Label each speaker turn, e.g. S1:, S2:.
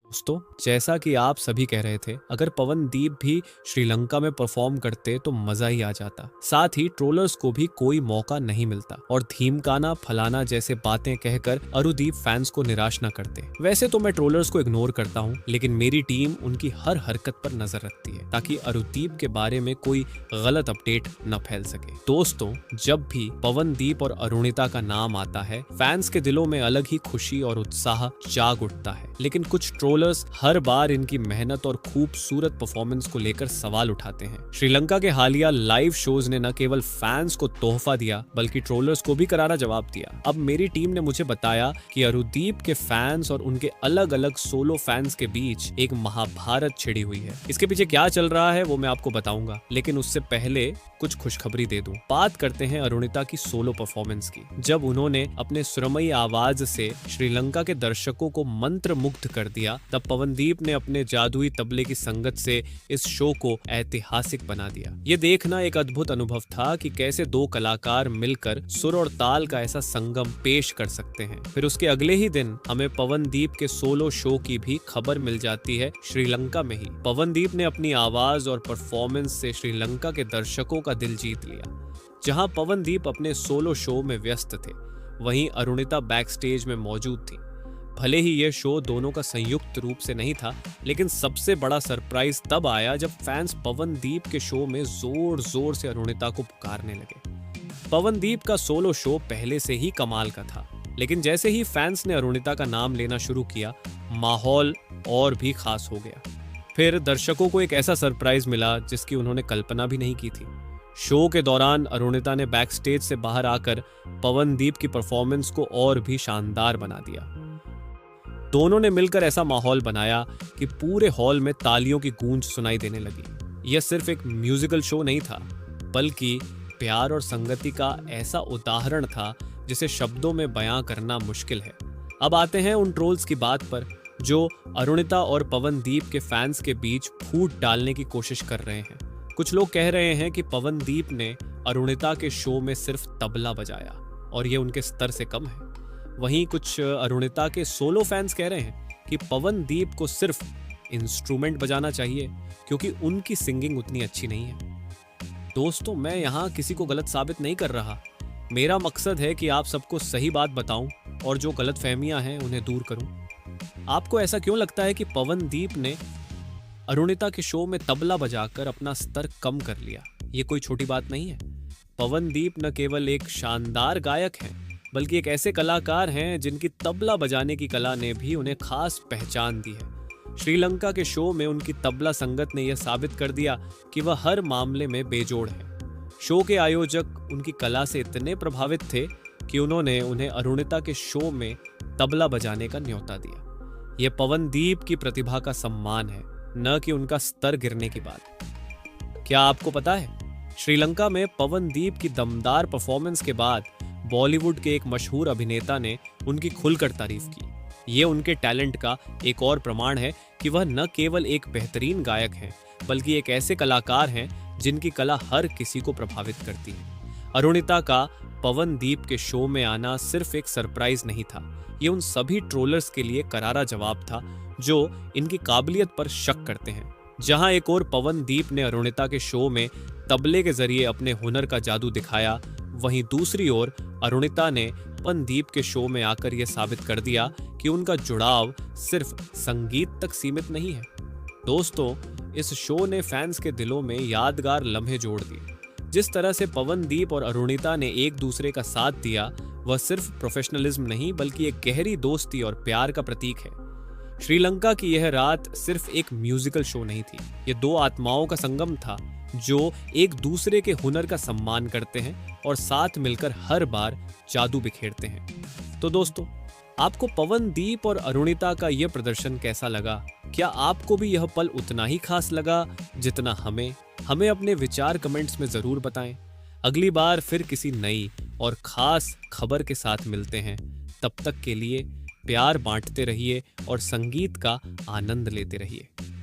S1: दोस्तों, जैसा कि आप सभी कह रहे थे, अगर पवनदीप भी श्रीलंका में परफॉर्म करते तो मजा ही आ जाता। साथ ही ट्रोलर्स को भी कोई मौका नहीं मिलता और धीमकाना फलाना जैसे बातें कहकर अरुदीप फैंस को निराश न करते। वैसे तो मैं ट्रोलर्स को इग्नोर करता हूँ, लेकिन मेरी टीम उनकी हर हरकत पर नजर रखती है ताकि अरुदीप के बारे में कोई गलत अपडेट न फैल सके। दोस्तों, जब भी पवनदीप और अरुणिता का नाम आता है, फैंस के दिलों में अलग ही खुशी और उत्साह जाग उठता है। लेकिन कुछ ट्रोलर्स हर बार इनकी मेहनत और खूबसूरत परफॉर्मेंस को लेकर सवाल उठाते हैं। श्रीलंका के हालिया लाइव शोज ने न केवल फैंस को तोहफा दिया बल्कि ट्रोलर्स को भी करारा जवाब दिया। अब मेरी टीम ने मुझे बताया कि अरुदीप के फैंस और उनके अलग अलग सोलो फैंस के बीच एक महाभारत छिड़ी हुई है। इसके पीछे क्या चल रहा है वो मैं आपको बताऊंगा, लेकिन उससे पहले कुछ खुशखबरी दे दूं। बात करते हैं अरुणिता की सोलो परफॉर्मेंस की। जब उन्होंने अपने सुरमई आवाज से श्रीलंका के दर्शकों को मंत्र मुग्ध कर दिया, तब पवनदीप ने अपने जादुई तबले की संगत से इस शो को ऐतिहासिक बना दिया। ये देखना एक अद्भुत अनुभव था कि कैसे दो कलाकार मिलकर सुर और ताल का ऐसा संगम पेश कर सकते हैं। फिर उसके अगले ही दिन हमें पवनदीप के सोलो शो की भी खबर मिल जाती है श्रीलंका में ही। पवनदीप ने अपनी आवाज और परफॉर्मेंस से श्रीलंका के दर्शकों का दिल जीत लिया। जहां पवनदीप अपने सोलो शो में व्यस्त थे, वहीं अरुणिता बैक स्टेज में मौजूद थी। भले ही यह शो दोनों का संयुक्त रूप से नहीं था, लेकिन सबसे बड़ा सरप्राइज तब आया जब फैंस पवनदीप के शो में जोर जोर से अरुणिता को पुकारने लगे। पवनदीप का सोलो शो पहले से ही कमाल का था, लेकिन जैसे ही फैंस ने अरुणिता का नाम लेना शुरू किया, माहौल और भी खास हो गया। फिर दर्शकों को एक ऐसा सरप्राइज मिला जिसकी उन्होंने कल्पना भी नहीं की थी। शो के दौरान अरुणिता ने बैक स्टेज से बाहर आकर पवनदीप की परफॉर्मेंस को और भी शानदार बना दिया। दोनों ने मिलकर ऐसा माहौल बनाया कि पूरे हॉल में तालियों की गूंज सुनाई देने लगी। यह सिर्फ एक म्यूजिकल शो नहीं था, बल्कि प्यार और संगति का ऐसा उदाहरण था जिसे शब्दों में बयां करना मुश्किल है। अब आते हैं उन ट्रोल्स की बात पर जो अरुणिता और पवनदीप के फैंस के बीच फूट डालने की कोशिश कर रहे हैं। कुछ लोग कह रहे हैं कि पवनदीप ने अरुणिता के शो में सिर्फ तबला बजाया और ये उनके स्तर से कम है। वहीं कुछ अरुणिता के सोलो फैंस कह रहे हैं कि पवनदीप को सिर्फ इंस्ट्रूमेंट बजाना चाहिए क्योंकि उनकी सिंगिंग उतनी अच्छी नहीं है। दोस्तों, मैं यहाँ किसी को गलत साबित नहीं कर रहा। मेरा मकसद है कि आप सबको सही बात बताऊं और जो गलतफहमियां हैं उन्हें दूर करूं। आपको ऐसा क्यों लगता है कि पवनदीप ने अरुणिता के शो में तबला बजाकर अपना स्तर कम कर लिया? ये कोई छोटी बात नहीं है। पवनदीप न केवल एक शानदार गायक हैं, बल्कि एक ऐसे कलाकार हैं जिनकी तबला बजाने की कला ने भी उन्हें खास पहचान दी है। श्रीलंका के शो में उनकी तबला संगत ने यह साबित कर दिया कि वह हर मामले में बेजोड़ है। शो के आयोजक उनकी कला से इतने प्रभावित थे कि उन्होंने उन्हें अरुणिता के शो में तबला बजाने का न्योता दिया। यह पवनदीप की प्रतिभा का सम्मान है, न कि उनका स्तर गिरने की बात। क्या आपको पता है, श्रीलंका में पवनदीप की दमदार परफॉर्मेंस के बाद बॉलीवुड के एक मशहूर अभिनेता ने उनकी खुलकर तारीफ की। ये उनके टैलेंट का एक और प्रमाण है कि वह न केवल एक बेहतरीन गायक हैं, बल्कि एक ऐसे कलाकार हैं जिनकी कला हर किसी को प्रभावित करती है। अरुणिता का पवनदीप के शो में आना सिर्फ एक सरप्राइज नहीं था, ये उन सभी ट्रोलर्स के लिए करारा जवाब था जो इनकी काबिलियत पर शक करते हैं। जहां एक और पवनदीप ने अरुणिता के शो में तबले के जरिए अपने हुनर का जादू दिखाया, वहीं दूसरी ओर अरुणिता ने पवनदीप के शो में आकर यह साबित कर दिया कि उनका जुड़ाव सिर्फ संगीत तक सीमित नहीं है। दोस्तों, इस शो ने फैंस के दिलों में यादगार लम्हे जोड़ दिए। जिस तरह से पवनदीप और अरुणिता ने एक दूसरे का साथ दिया, वह सिर्फ प्रोफेशनलिज्म नहीं बल्कि एक गहरी दोस्ती और प्यार का प्रतीक है। श्रीलंका की यह रात सिर्फ एक म्यूजिकल शो नहीं थी, ये दो आत्माओं का संगम था जो एक दूसरे के हुनर का सम्मान करते हैं और साथ मिलकर हर बार जादू बिखेरते हैं। तो दोस्तों, आपको पवनदीप और अरुणिता का यह प्रदर्शन कैसा लगा? क्या आपको भी यह पल उतना ही खास लगा जितना हमें? हमें अपने विचार कमेंट्स में जरूर बताएं। अगली बार फिर किसी नई और खास खबर के साथ मिलते हैं। तब तक के लिए प्यार बांटते रहिए और संगीत का आनंद लेते रहिए।